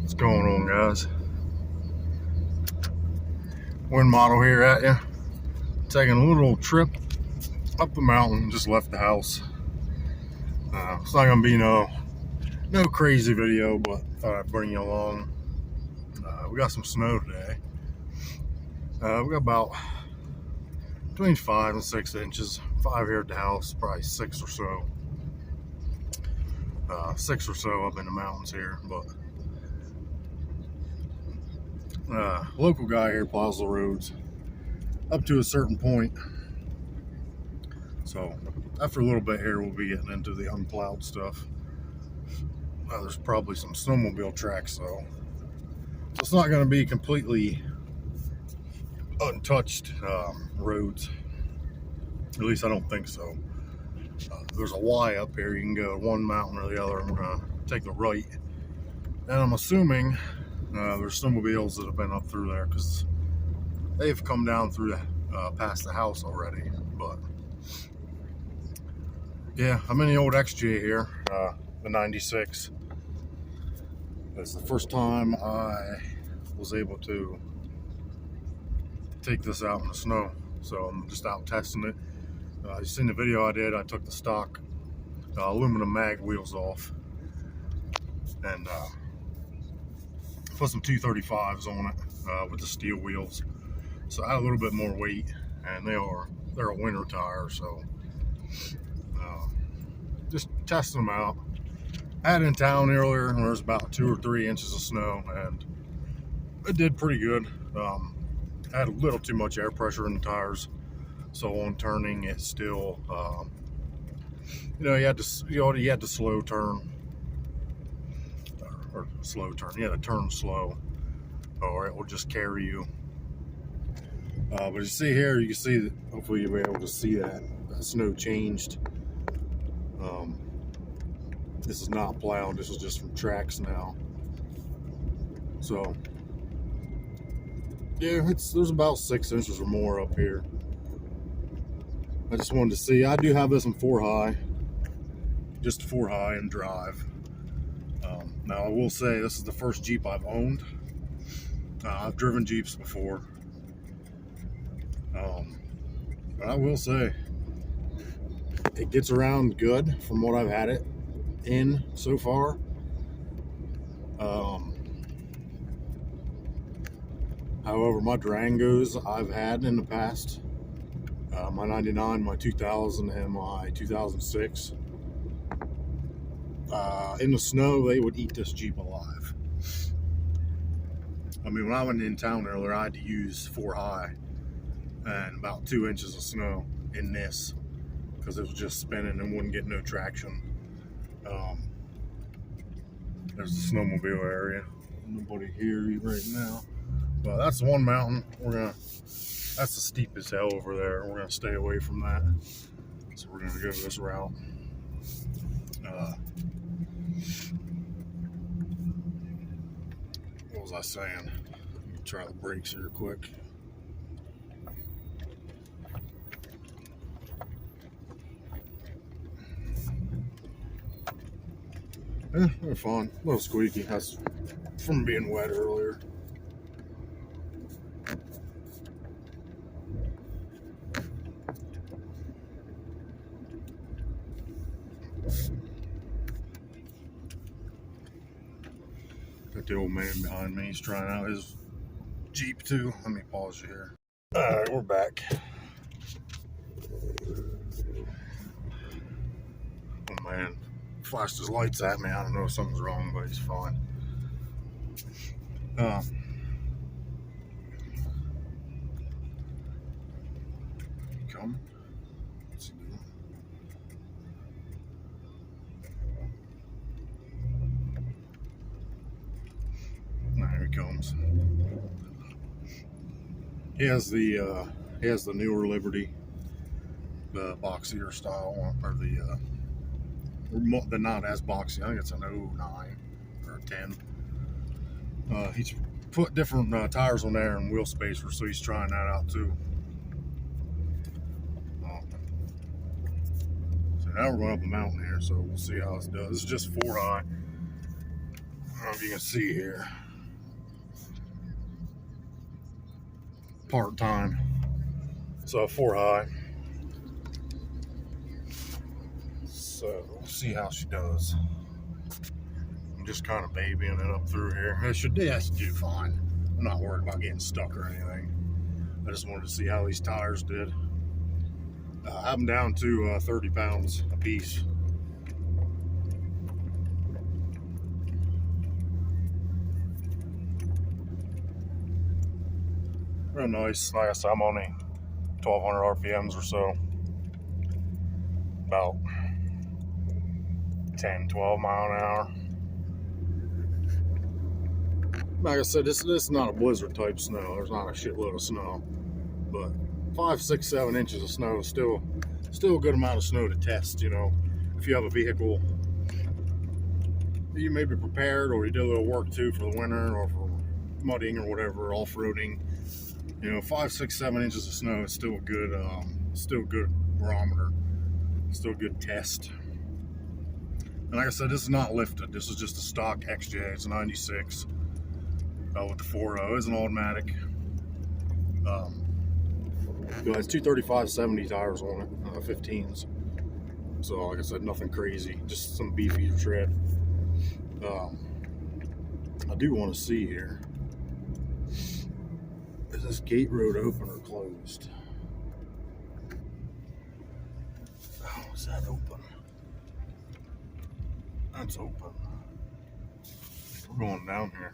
What's going on, guys? Wind model here at you. Taking a little trip up the mountain. Just left the house. It's not gonna be no crazy video, but thought I'd bring you along. We got some snow today. We got about between 5 and 6 inches. 5 here at the house, probably 6 or so. 6 or so up in the mountains here, but local guy here plows the roads up to a certain point. So after a little bit here, we'll be getting into the unplowed stuff. There's probably some snowmobile tracks though, so it's not going to be completely untouched roads. At least I don't think so. There's a Y up here. You can go one mountain or the other, and we're going to take the right. And I'm assuming there's snowmobiles that have been up through there because they've come down through past the house already. But yeah, I'm in the old XJ here, the 96. It's the first time I was able to take this out in the snow, so I'm just out testing it. You seen the video I did. I took the stock aluminum mag wheels off and put some 235s on it with the steel wheels, so I had a little bit more weight, and they're a winter tire, so just testing them out. I had in town earlier and there was about 2 or 3 inches of snow, and it did pretty good. I had a little too much air pressure in the tires, so on turning it still, you had to slow turn, or slow turn. You had to turn slow, or it will just carry you. But you see here, you can see that. Hopefully you'll be able to see that snow changed. This is not plowed. This is just from tracks now. So yeah, there's about 6 inches or more up here. I just wanted to see. I do have this in 4 high, just 4 high and drive. Now I will say this is the first Jeep I've owned. I've driven Jeeps before, but I will say it gets around good from what I've had it in so far. However, my Durangos I've had in the past, my 99, my 2000, and my 2006, in the snow, they would eat this Jeep alive. I mean, when I went in town earlier, I had to use 4 high and about 2 inches of snow in this because it was just spinning and wouldn't get no traction. There's the snowmobile area. Nobody here right now. But that's one mountain. That's the steepest hill over there. We're gonna stay away from that. So we're gonna go this route. What was I saying? Let me try the brakes here quick. They're fine. A little squeaky. That's from being wet earlier. Got the old man behind me. He's trying out his Jeep too. Let me pause you here. Alright, we're back. Oh man, flashed his lights at me. I don't know if something's wrong, but he's fine. Come. What's he doing? There he comes. He has the newer Liberty, the boxier style one, or the not as boxy. I think it's an 09 or a 10. He's put different tires on there and wheel spacers, so he's trying that out too. So now we're going up the mountain here, so we'll see how this does. This is just 4 high. don't know if you can see here. Part-time. So 4 high. So we'll see how she does. I'm just kind of babying it up through here. It should do fine. I'm not worried about getting stuck or anything. I just wanted to see how these tires did. I have them down to 30 pounds a piece. Real nice. Like I said, I'm only 1,200 RPMs or so. About 10, 12 mile an hour. Like I said, this is not a blizzard type snow. There's not a shitload of snow. But 5, 6, 7 inches of snow is still a good amount of snow to test, you know. If you have a vehicle you may be prepared, or you did a little work too for the winter, or for mudding or whatever, off-roading. You know, 5, 6, 7 inches of snow is still a good barometer. Still a good test. And like I said, this is not lifted. This is just a stock XJ. It's a 96 with the 4.0. It's an automatic. It has 235/70 tires on it, 15s. So like I said, nothing crazy, just some beefier tread. I do want to see here, is this gate road open or closed? Oh, is that open? That's open. We're going down here.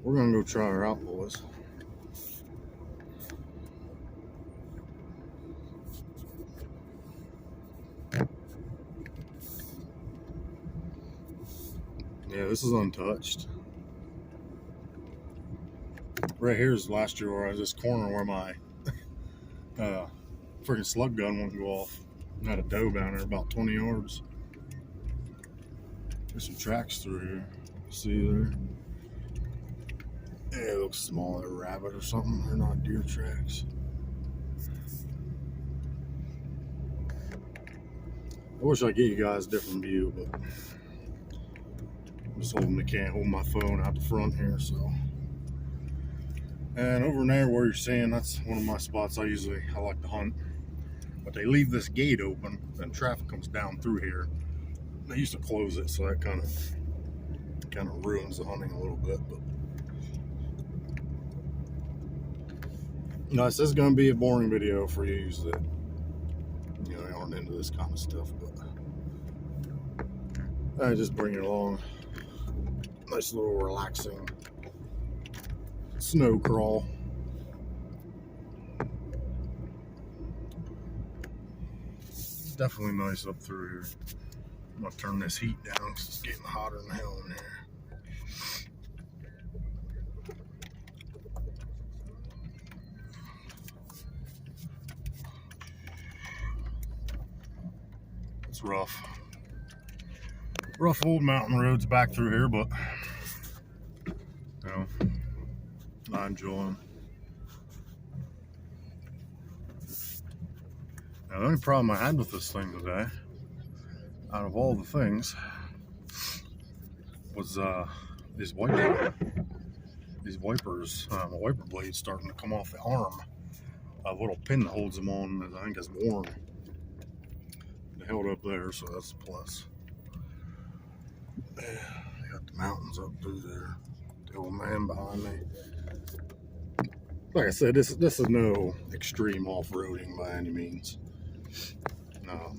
We're gonna go try her out, boys. Yeah, this is untouched. Right here is last year where I was this corner where my freaking slug gun wouldn't go off. I had a doe down there about 20 yards. There's some tracks through here. See there? Yeah, it looks small, like a rabbit or something. They're not deer tracks. I wish I could get you guys a different view, but I'm just hoping I can't hold my phone out the front here, so. And over there where you're seeing, that's one of my spots I like to hunt. But they leave this gate open and traffic comes down through here. They used to close it, so that kind of ruins the hunting a little bit. But no, this is going to be a boring video for you that aren't into this kind of stuff. But I just bring it along. Nice little relaxing snow crawl. It's definitely nice up through here. I'm gonna turn this heat down because it's getting hotter than hell in here. It's rough. Rough old mountain roads back through here, but I enjoy them. Now, the only problem I had with this thing today, out of all the things, was these wipers. The wiper blades starting to come off the arm. A little pin that holds them on, I think, is worn. They held up there, so that's a plus. Yeah, they got the mountains up through there. The old man behind me. Like I said, this is no extreme off-roading by any means. No.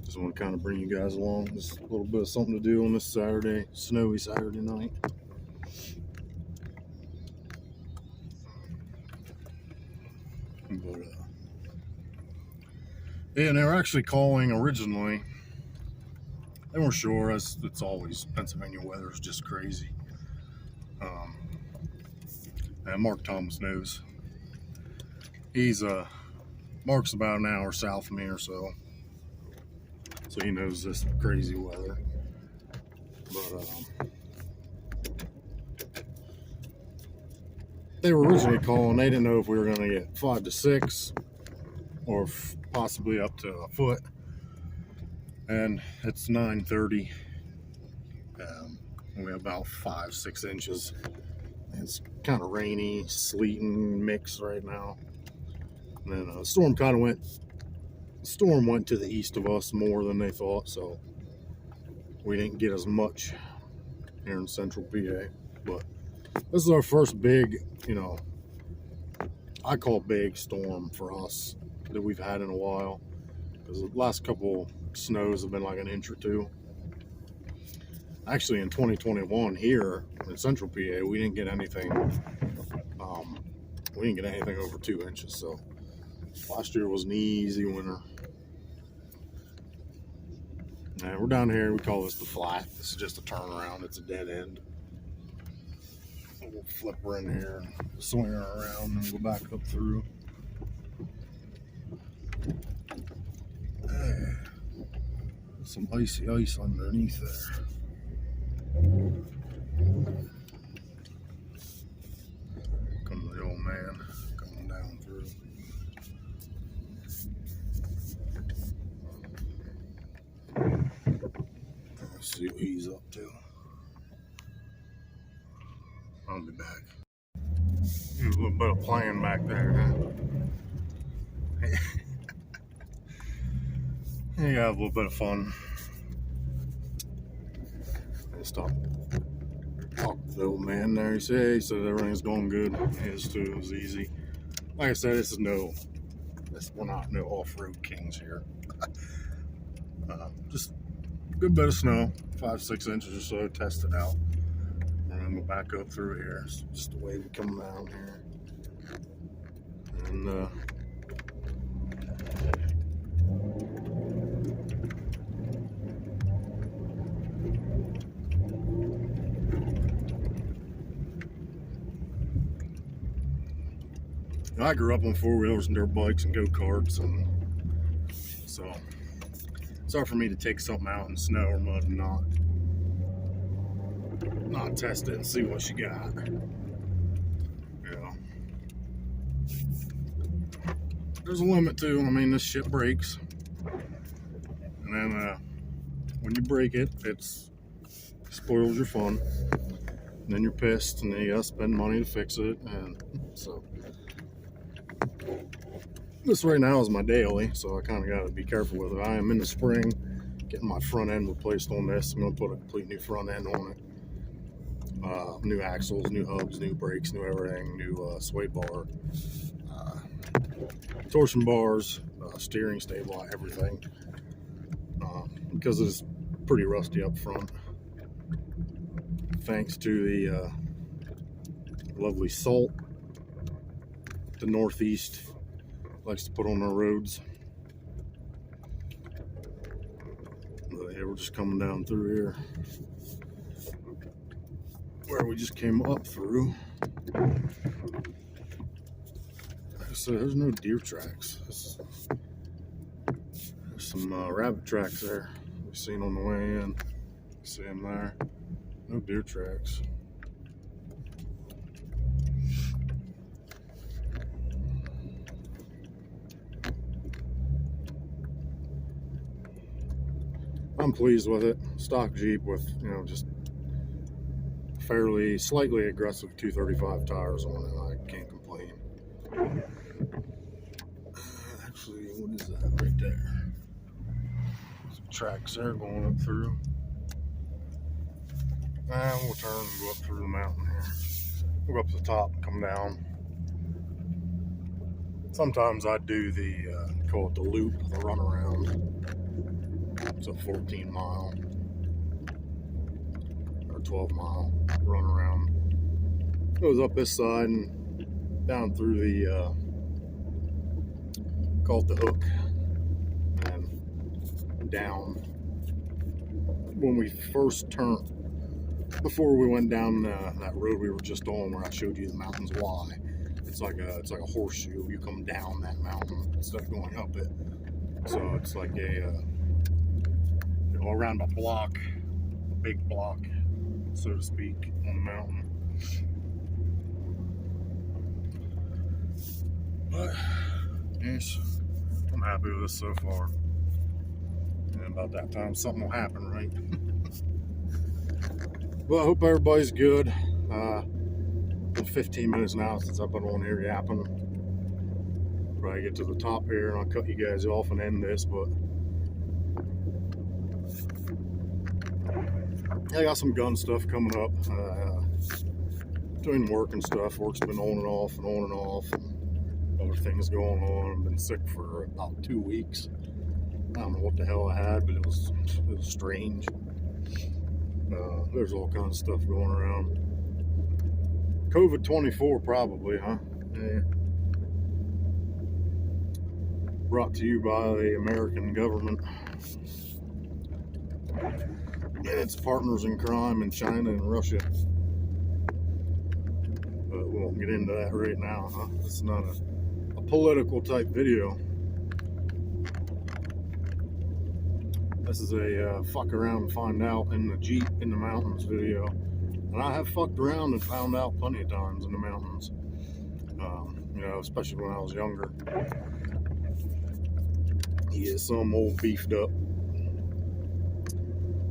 Just want to kind of bring you guys along. Just a little bit of something to do on this Saturday, snowy Saturday night. But yeah, and they were actually calling originally. They weren't sure, as it's always, Pennsylvania weather is just crazy. And Mark Thomas knows. Mark's about an hour south of me or so. So he knows this crazy weather. But they were originally calling, they didn't know if we were gonna get 5 to 6 or possibly up to a foot. And it's 9:30. Only about 5-6 inches. It's kind of rainy, sleeting mix right now. And then the storm went to the east of us more than they thought, so we didn't get as much here in central PA. But this is our first big, I call big storm for us that we've had in a while, because the last couple snows have been like an inch or two. Actually, in 2021 here in central PA, we didn't get anything. We didn't get anything over 2 inches. So last year was an easy winter. And we're down here. We call this the flat. This is just a turnaround. It's a dead end. So we'll flip her in here, and swing her around, and go back up through. Some icy ice underneath there. Comes the old man coming down through. Let's see what he's up to. I'll be back. There's a little bit of playing back there, huh? You got a little bit of fun. I stopped. Talked to the old man there. He said everything's going good. His too. It was easy. Like I said, we're not no off-road kings here. Just a good bit of snow, 5-6 inches or so. Test it out. And then we'll back up through here. It's just the way we come down here. And I grew up on four-wheelers and dirt bikes and go-karts, and so it's hard for me to take something out in snow or mud and not test it and see what you got. There's a limit to. I mean, this shit breaks, and then when you break it, it spoils your fun. And then you're pissed, and then you gotta spend money to fix it, and so. This right now is my daily, so I kind of got to be careful with it. I am in the spring getting my front end replaced on this. I'm going to put a complete new front end on it. New axles, new hubs, new brakes, new everything, new sway bar, torsion bars, steering, stabilizer, everything. Because it's pretty rusty up front. Thanks to the lovely salt the Northeast likes to put on our roads. But yeah, we're just coming down through here where we just came up through. So there's no deer tracks. There's some rabbit tracks there we've seen on the way in. See them there. No deer tracks. I'm pleased with it. Stock Jeep with, just fairly, slightly aggressive 235 tires on it. I can't complain. Actually, what is that right there? Some tracks there going up through. And we'll turn and go up through the mountain here. We'll go up to the top and come down. Sometimes I do the, call it the loop, the runaround. It's a 14-mile or 12-mile run around. Goes up this side and down through the called the hook and down. When we first turned, before we went down that road we were just on, where I showed you the mountains Y, it's like a horseshoe. You come down that mountain instead of going up it. So it's like around a block, a big block, so to speak, on the mountain. But yes, I'm happy with this so far. And about that time, something will happen, right? Well, I hope everybody's good. Been 15 minutes now since I've been on here yapping. Probably get to the top here and I'll cut you guys off and end this, but I got some gun stuff coming up. Doing work and stuff. Work's been on and off and on and off. And other things going on. I've been sick for about 2 weeks. I don't know what the hell I had, but it was strange. There's all kinds of stuff going around. COVID-24 probably, huh? Yeah. Brought to you by the American government and its partners in crime in China and Russia. But we won't get into that right now, huh? It's not a political type video. This is a fuck around and find out in the Jeep in the mountains video. And I have fucked around and found out plenty of times in the mountains. You know, especially when I was younger. He is some old beefed up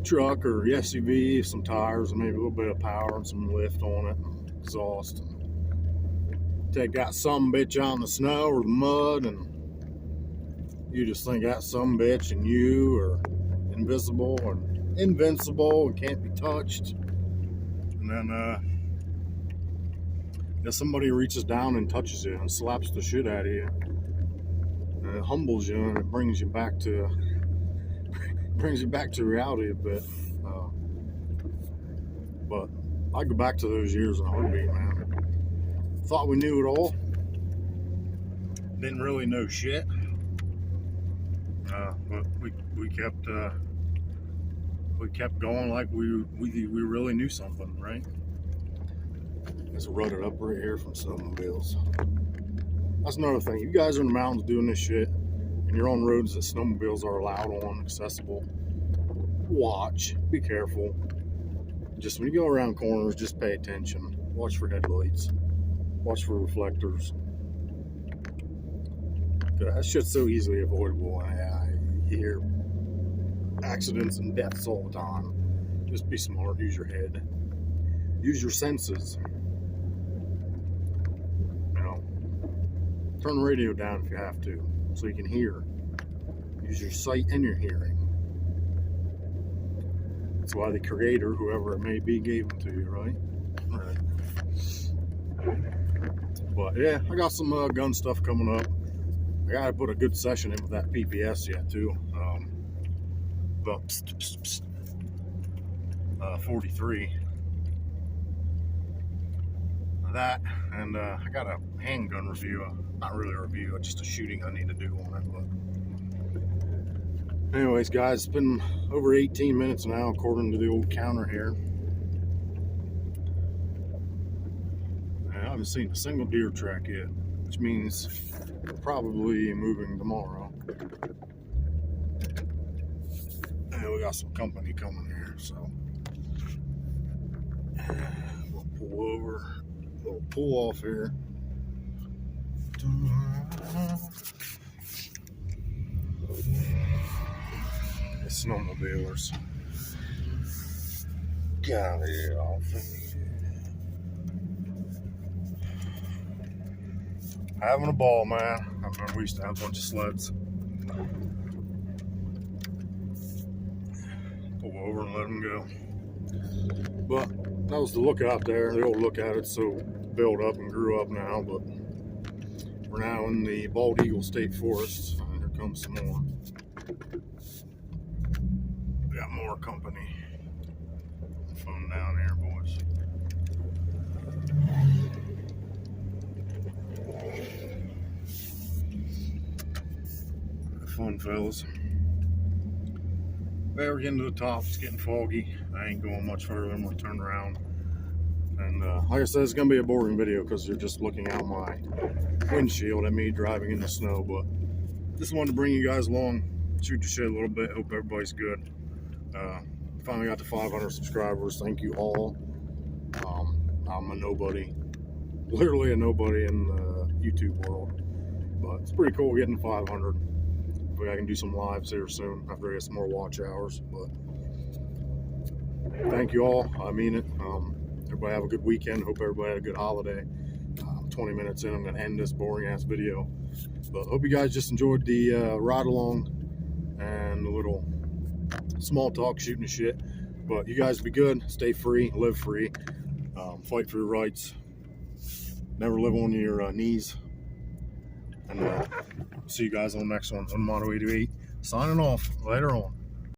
truck or SUV, some tires, and maybe a little bit of power and some lift on it, and exhaust. And take that some bitch out in the snow or the mud, and you just think that some bitch and you are invisible or invincible and can't be touched. And then somebody reaches down and touches you and slaps the shit out of you. And it humbles you and it brings you back to reality a bit. But I go back to those years in a heartbeat, man. Thought we knew it all. Didn't really know shit. But we kept going like we really knew something, right? It's rutted up right here from snowmobiles. That's another thing. You guys are in the mountains doing this shit, and you're on roads that snowmobiles are allowed on, accessible. Watch. Be careful. Just when you go around corners, just pay attention. Watch for headlights. Watch for reflectors. That shit's so easily avoidable. You hear accidents and deaths all the time. Just be smart. Use your head. Use your senses. Turn the radio down if you have to, so you can hear. Use your sight and your hearing. That's why the creator, whoever it may be, gave them to you, right? Right. But yeah, I got some gun stuff coming up. I gotta put a good session in with that PPS yet too. But 43. That, and I got a handgun review. Not really a review, just a shooting I need to do on it. But anyways, guys, it's been over 18 minutes now, according to the old counter here. And I haven't seen a single deer track yet, which means we're probably moving tomorrow. And we got some company coming here, so we'll pull over. We'll pull off here. The snowmobilers. Got it off. Having a ball, man. I remember we used to have a bunch of sleds. Pull over and let them go. But that was the lookout there. The old lookout. It's so built up and grew up now, but we're now in the Bald Eagle State Forest. Here comes some more. We got more company. Fun down here, boys. Fun, fellas. Well, we're getting to the top. It's getting foggy. I ain't going much further. I'm gonna turn around. And like I said, it's gonna be a boring video because you're just looking out my windshield at me driving in the snow. But just wanted to bring you guys along, shoot the shit a little bit. Hope everybody's good. Finally got to 500 subscribers. Thank you all. I'm a nobody, literally a nobody in the YouTube world, but it's pretty cool getting 500. Hopefully I can do some lives here soon after I get some more watch hours. But thank you all. I mean it. Everybody have a good weekend. Hope everybody had a good holiday. 20 minutes in, I'm going to end this boring ass video. But hope you guys just enjoyed the ride along and a little small talk, shooting the shit. But you guys be good. Stay free. Live free. Fight for your rights. Never live on your knees. And see you guys on the next one. On Moto 88. Signing off. Later on.